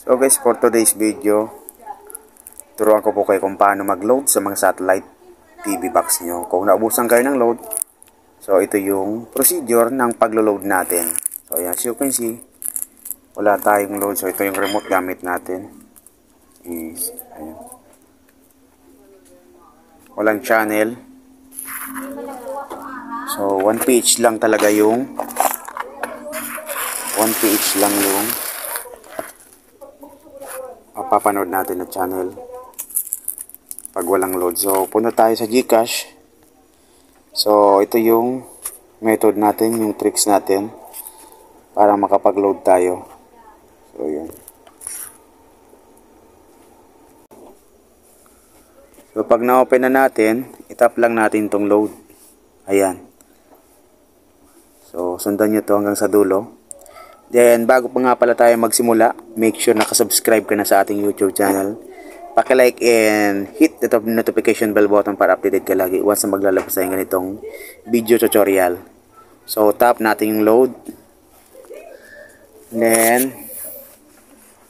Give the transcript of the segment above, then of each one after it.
So guys, for today's video, turuan ko po kayo kung paano mag-load sa mga satellite TV box nyo. Kung naubusan kayo ng load, so ito yung procedure ng paglo-load natin. So ayan, as you can see, wala tayong load. So ito yung remote gamit natin. Ayan. Walang channel. So 1 ph lang talaga yung 1 ph lang yung papanood natin na channel pag walang load. So punta tayo sa GCash. So ito yung method natin, yung tricks natin para makapag-load tayo. So yun. So pag na-open na natin, itap lang natin tong load. Ayan. So sundan nyo to hanggang sa dulo. Then, bago pa nga pala tayo magsimula, make sure nakasubscribe ka na sa ating YouTube channel. Paki-like and hit the notification bell button para updated ka lagi once na maglalabas tayong ganitong video tutorial. So, tap natin yung load. Then,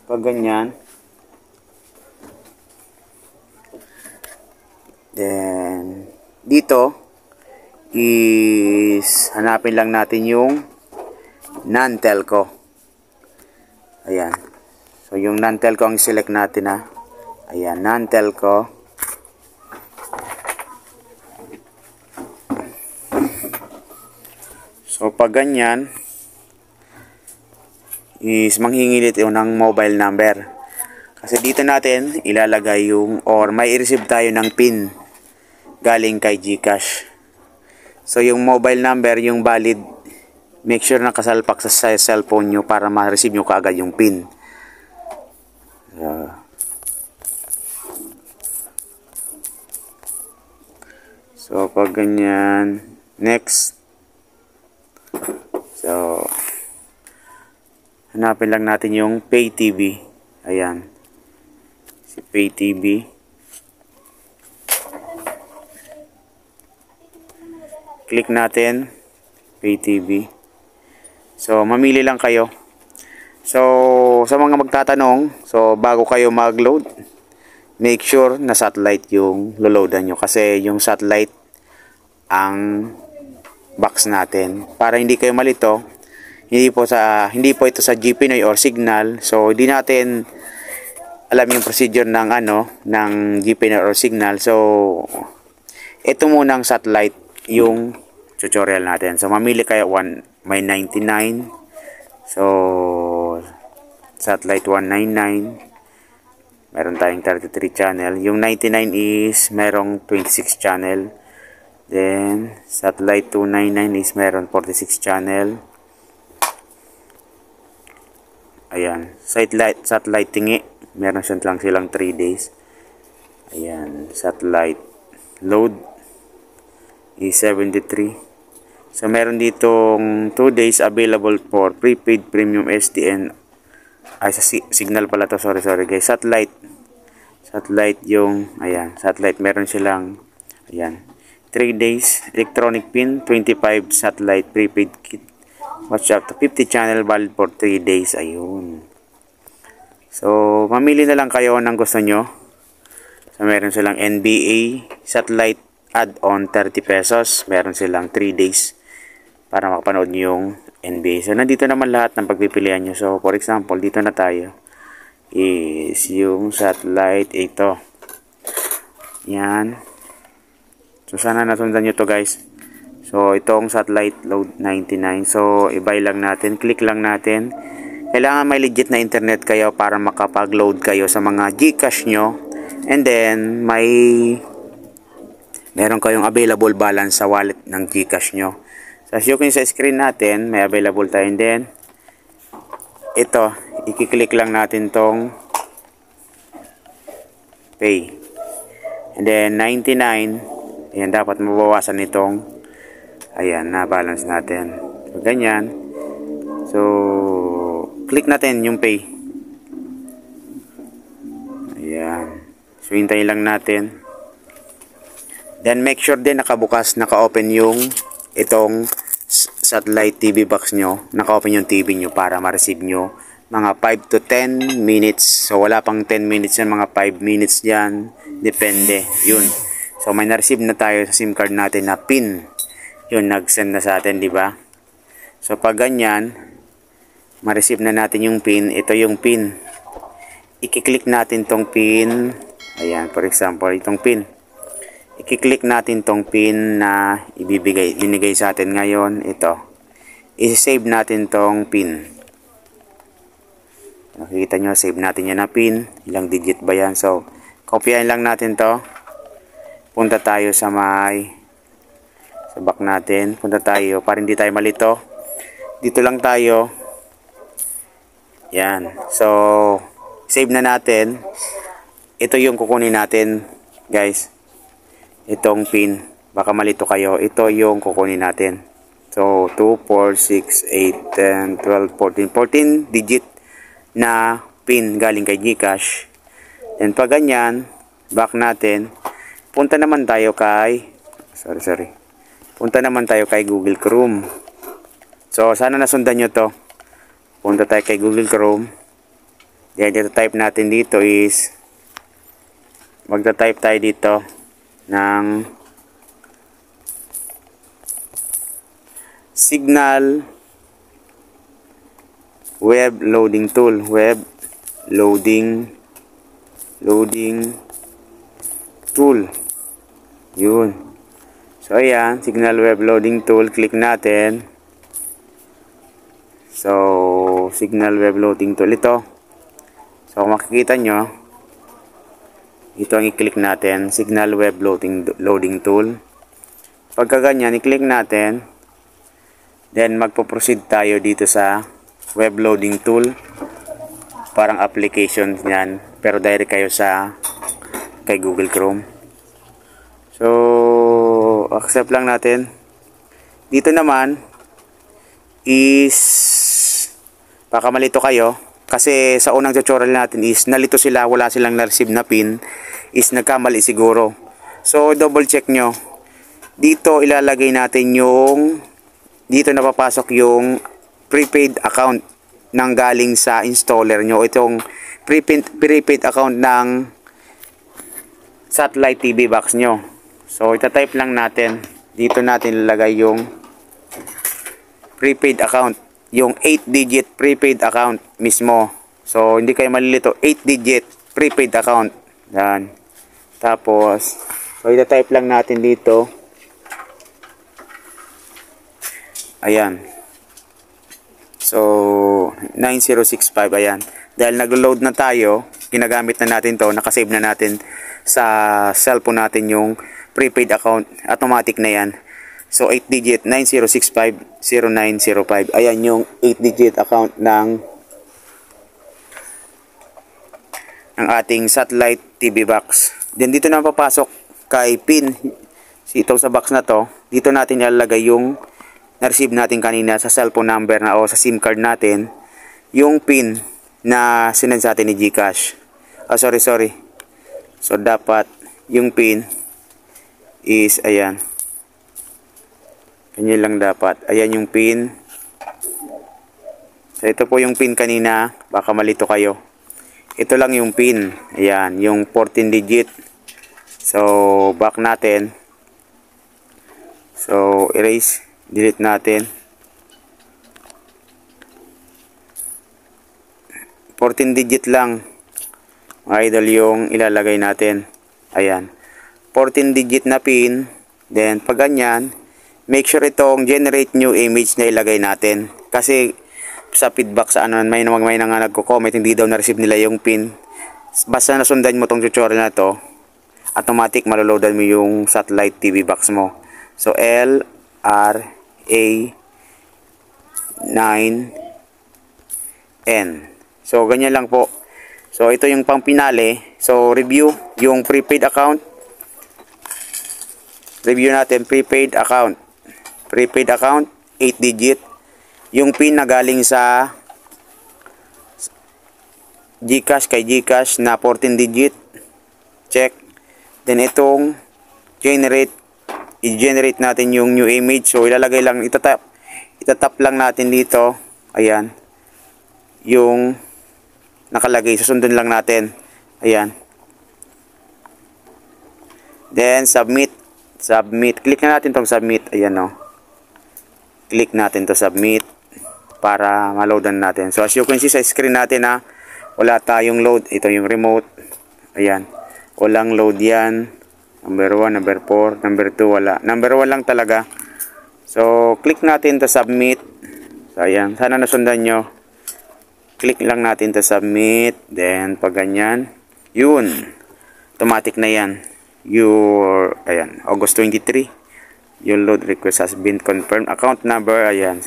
pag ganyan. Then, dito is hanapin lang natin yung non-telco. Ayan. So, yung non-telco ang select natin ha. Ayan, non-telco. So, pag ganyan, is manghingilit yung ng mobile number. Kasi dito natin ilalagay yung, or may i-receive tayo ng PIN galing kay GCash. So, yung mobile number, yung valid, make sure nakasalpak sa cellphone nyo para ma-receive nyo kaagad yung PIN. So, pag ganyan, next. So, hanapin lang natin yung Pay TV. Ayan. Si Pay TV. Click natin Pay TV. So, mamili lang kayo. So, sa mga magtatanong, so bago kayo mag-load, make sure na satellite yung loloadan nyo. Kasi yung satellite ang box natin. Para hindi kayo malito, hindi po ito sa GPNoy or Signal. So, hindi natin alam yung procedure ng ng GPNoy or Signal. So, ito muna ang satellite yung tutorial natin. So, mamili kayo may 99. So, satellite 199. Meron tayong 33 channel. Yung 99 is merong 26 channel. Then, satellite 299 is meron 46 channel. Ayan. Satellite tingi. Meron lang silang 3 days. Ayan. Satellite load is 73. So, meron ditong 2 days available for prepaid premium SDN. Ay, sa Signal pala to. Sorry guys. Satellite yung, ayan. Satellite meron silang, ayan. 3 days. Electronic PIN, 25 satellite prepaid kit. Watch up to 50 channel valid for 3 days. Ayun. So, mamili na lang kayo ng gusto nyo. So, meron silang NBA satellite add-on 30 pesos. Meron silang 3 days para makapanood nyo yung NBA. So, nandito naman lahat ng pagpipilian nyo. So, for example, dito na tayo. Is yung satellite ito. Yan. So, sana nasundan nyo to guys. So, itong satellite load 99. So, i-buy lang natin. Click lang natin. Kailangan may legit na internet kayo para makapag-load kayo sa mga GCash nyo. And then, meron kayong available balance sa wallet ng GCash nyo. So, as you can see sa screen natin, may available tayo. And then, ito, i-click lang natin tong pay. And then, 99, ayan, dapat mabawasan nitong, ayan, na balance natin. So, ganyan. So, click natin yung pay. Ayan. So, hintayin lang natin. Then, make sure din naka-open yung itong satellite TV box nyo, naka-open yung TV nyo para ma-receive nyo mga 5 to 10 minutes. So wala pang 10 minutes yan, mga 5 minutes yan. Depende. Yun. So may na-receive na tayo sa SIM card natin na PIN. Yun, nag-send na sa atin, di ba? So pag ganyan, ma-receive na natin yung PIN. Ito yung PIN. I-click natin tong PIN. Ayan, for example, itong PIN. I-click natin tong PIN na binigay sa atin ngayon. Ito. I-save natin tong PIN. Nakikita nyo, save natin yan na PIN. Ilang digit ba yan? So, kopyahin lang natin to. Punta tayo sa back natin. Punta tayo para hindi tayo malito. Dito lang tayo. Yan. So, save na natin. Ito yung kukunin natin, guys. Itong PIN. Baka malito kayo. Ito yung kukunin natin. So, 2, 4, 6, 8, 10, 12, 14. 14 digit na PIN galing kay GCash. And pag ganyan, back natin. Punta naman tayo kay Punta naman tayo kay Google Chrome. So, sana nasundan nyo to. Punta tayo kay Google Chrome. Then, dito type natin dito is magta-type tayo dito ng Signal Web Loading Tool. Web Loading Tool. Yun. So, ayan. Signal Web Loading Tool. Click natin. So, Signal Web Loading Tool. Ito. So, kung makikita nyo, ito ang i-click natin. Signal Web Loading Tool. Pagka ganyan, i-click natin. Then, magpo-proceed tayo dito sa web loading tool. Parang application yan. Pero direct kayo kay Google Chrome. So, accept lang natin. Dito naman is baka malito kayo. Kasi sa unang tutorial natin is nalito sila. Wala silang na-receive na PIN. Is nagkamali siguro. So, double check nyo. Dito ilalagay natin dito na papasok yung prepaid account ng galing sa installer nyo. Itong prepaid account ng satellite TV box nyo. So, itatype lang natin. Dito natin ilalagay yung prepaid account. Yung 8-digit prepaid account mismo. So, hindi kayo malilito. 8-digit prepaid account. Yan. Tapos, so, itatype lang natin dito. Ayan. So, 9065. Ayan. Dahil nag-load na tayo, ginagamit na natin to, nakasave na natin sa cellphone natin yung prepaid account. Automatic na yan. So, 8-digit 90650905. Ayan yung 8-digit account ng ating satellite TV box. Then, dito na papasok kay PIN. Ito sa box na to, dito natin ilalagay yung na-receive natin kanina sa cellphone number o sa SIM card natin, yung PIN na sinend sa atin ni GCash. Sorry. So, dapat yung PIN is, ayan. Ganyan lang dapat. Ayan yung PIN. So, ito po yung PIN kanina. Baka malito kayo. Ito lang yung PIN. Ayan, yung 14 digit. So, back natin. So, erase. Delete natin. 14 digit lang, mga idol, yung ilalagay natin. Ayan. 14 digit na PIN. Then, pag ganyan, make sure itong generate new image na ilagay natin. Kasi, sa feedback sa may nga nagko-comment, hindi daw na-receive nila yung PIN. Basta nasundan mo tong tutorial na to, automatic maloloadan mo yung satellite TV box mo. So, LRA9N. So, ganyan lang po. So, ito yung pang pinali. So, review yung prepaid account. Review natin, prepaid account. Prepaid account, 8 digit. Yung PIN na galing sa GCash, kay GCash na 14 digit. Check. Then, itong i-generate natin yung new image. So, ilalagay lang, itatap lang natin dito. Ayan. yung nakalagay. Susundin lang natin. Ayan. Then, submit. Submit. Click na natin tong submit. Ayan, o. Click natin to submit para ma-loadan natin. So, as you can see sa screen natin, wala tayong load. Ito yung remote. Ayan. Walang load yan. Number 1, number 4, number 2, wala. Number 1 lang talaga. So, click natin to submit. So, ayan. Sana nasundan nyo. Click lang natin to submit. Then, pag ganyan. Yun. Automatic na yan. Ayan. August 23. Your load request has been confirmed. Account number. Ayan.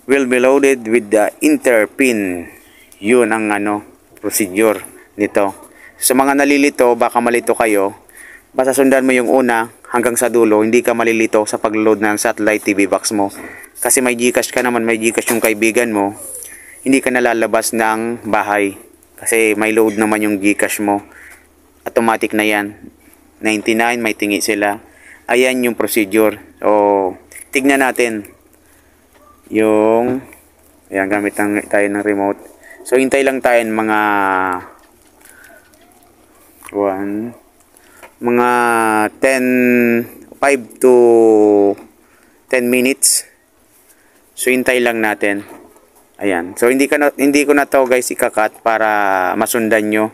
Will be loaded with the enter pin. Yun ang procedure nito. Sa mga nalilito, baka malito kayo. Basta sundan mo yung una hanggang sa dulo. Hindi ka malilito sa pag-load ng satellite TV box mo. Kasi may GCash ka naman, may GCash yung kaibigan mo. Hindi ka nalalabas ng bahay. Kasi may load naman yung GCash mo. Automatic na yan. 99, may tingi sila. Ayan yung procedure. So, tignan natin. Ayan, gamit tayo ng remote. So, hintay lang tayo mga 5 to 10 minutes. So, hintay lang natin. Ayan. So, hindi ko na to guys ikakat para masundan nyo.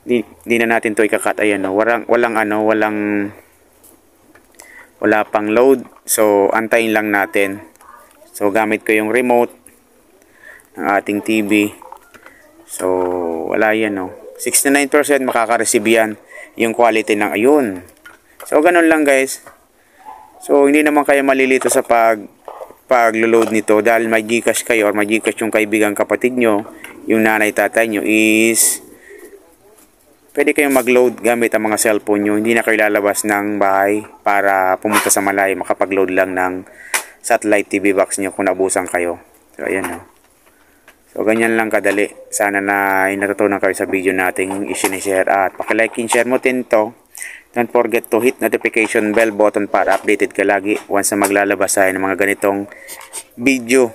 Hindi na natin to ikakat. Ayan, no? Wala pang load. So, antayin lang natin. So, gamit ko yung remote ng ating TV. So, wala yan, no? 69% makaka-receive yan yung quality ng ayun. So, ganun lang guys. So, hindi naman kayo malilito sa pag-load nito dahil may GCash kayo or may GCash yung kaibigan kapatid nyo, yung nanay tatay nyo is pwede kayong mag-load gamit ang mga cellphone nyo. Hindi na kayo lalabas ng bahay para pumunta sa malayo. Makapag-load lang ng satellite TV box nyo kung nabusan kayo. So, ayan, no? So, ganyan lang kadali. Sana na natutunan kayo sa video nating i-share at pakilike and share mo din to. Don't forget to hit notification bell button para updated ka lagi once na maglalabas tayo ng mga ganitong video.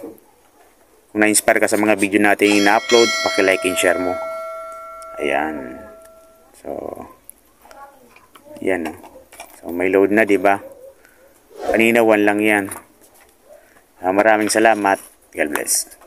Kung na-inspire ka sa mga video nating ina-upload, pakilike and share mo. Ayan. So, yan. So, may load na, diba? Kanina 1 lang yan. Maraming salamat. God bless.